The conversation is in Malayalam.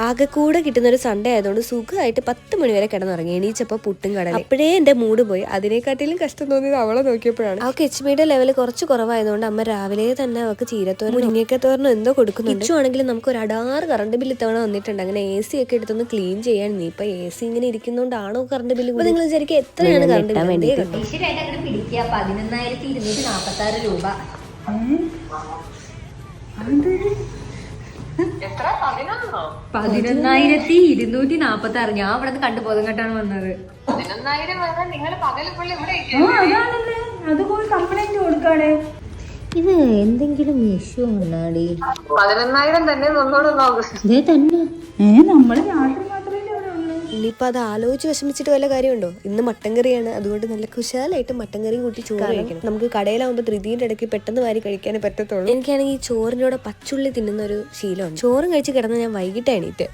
ആകെ കൂടെ കിട്ടുന്ന ഒരു സൺഡേ ആയതുകൊണ്ട് സുഖമായിട്ട് 10 മണി വരെ കിടന്നുറങ്ങി. എണീച്ചപ്പോൾ പുട്ടും കടല. അപ്പോഴേ എന്റെ മൂഡ് പോയി. അതിനെക്കാട്ടിലും കഷ്ടം തോന്നിയത് അവളെ നോക്കിയപ്പോഴാണ്. അവൾക്ക് HBയുടെ ലെവൽ കുറച്ച് കുറവായതുകൊണ്ട് അമ്മ രാവിലെ തന്നെ അവൾക്ക് ചീരത്തോരനും മുരിങ്ങക്കത്തോരനും എന്തോ കൊടുക്കുന്നുണ്ട്. ആണെങ്കിലും നമുക്ക് ഒരു അടാറ് കറണ്ട് ബില്ല് ഇത്തവണ വന്നിട്ടുണ്ട്. അങ്ങനെ AC ഒക്കെ എടുത്തൊന്ന് ക്ലീൻ ചെയ്യാൻ. നീ ഇപ്പൊ AC ഇങ്ങനെ ഇരിക്കുന്നോണ്ടാണോ കറണ്ട് ബില്ല്? നിങ്ങൾ വിചാരിക്കുക എത്രയാണ് കറണ്ട് ബില്ല്? 11,246 രൂപ. 11,246. ഞാൻ ഇവിടെ നിന്ന് കണ്ടു ബോധം കെട്ടാണ് വന്നത്. അതുപോലെ കംപ്ലൈന്റ് കൊടുക്കാണ്. ഇത് എന്തെങ്കിലും ഇഷ്യൂ ഉണ്ടാടി. 11,000 തന്നെ തന്നെ നമ്മള് രാത്രി മാത്രമേ ഇനിയിപ്പോൾ അത് ആലോചിച്ച് വിഷമിച്ചിട്ട് വല്ല കാര്യമുണ്ടോ? ഇന്ന് മട്ടൻ കറിയാണ്, അതുകൊണ്ട് നല്ല കുശാലായിട്ട് മട്ടൻ കറിയും കൂട്ടി ചോറ് കഴിക്കണം. നമുക്ക് കടയിലാവുമ്പോൾ ധൃതിയുടെ ഇടയ്ക്ക് പെട്ടെന്ന് വാരി കഴിക്കാനേ പറ്റത്തുള്ളൂ. എനിക്കാണെങ്കിൽ ഈ ചോറിനോട് പച്ചുള്ളി തിന്നുന്ന ഒരു ശീലമുണ്ട്. ചോറും കഴിച്ച് കിടന്ന് ഞാൻ വൈകിട്ട് എണീറ്റ്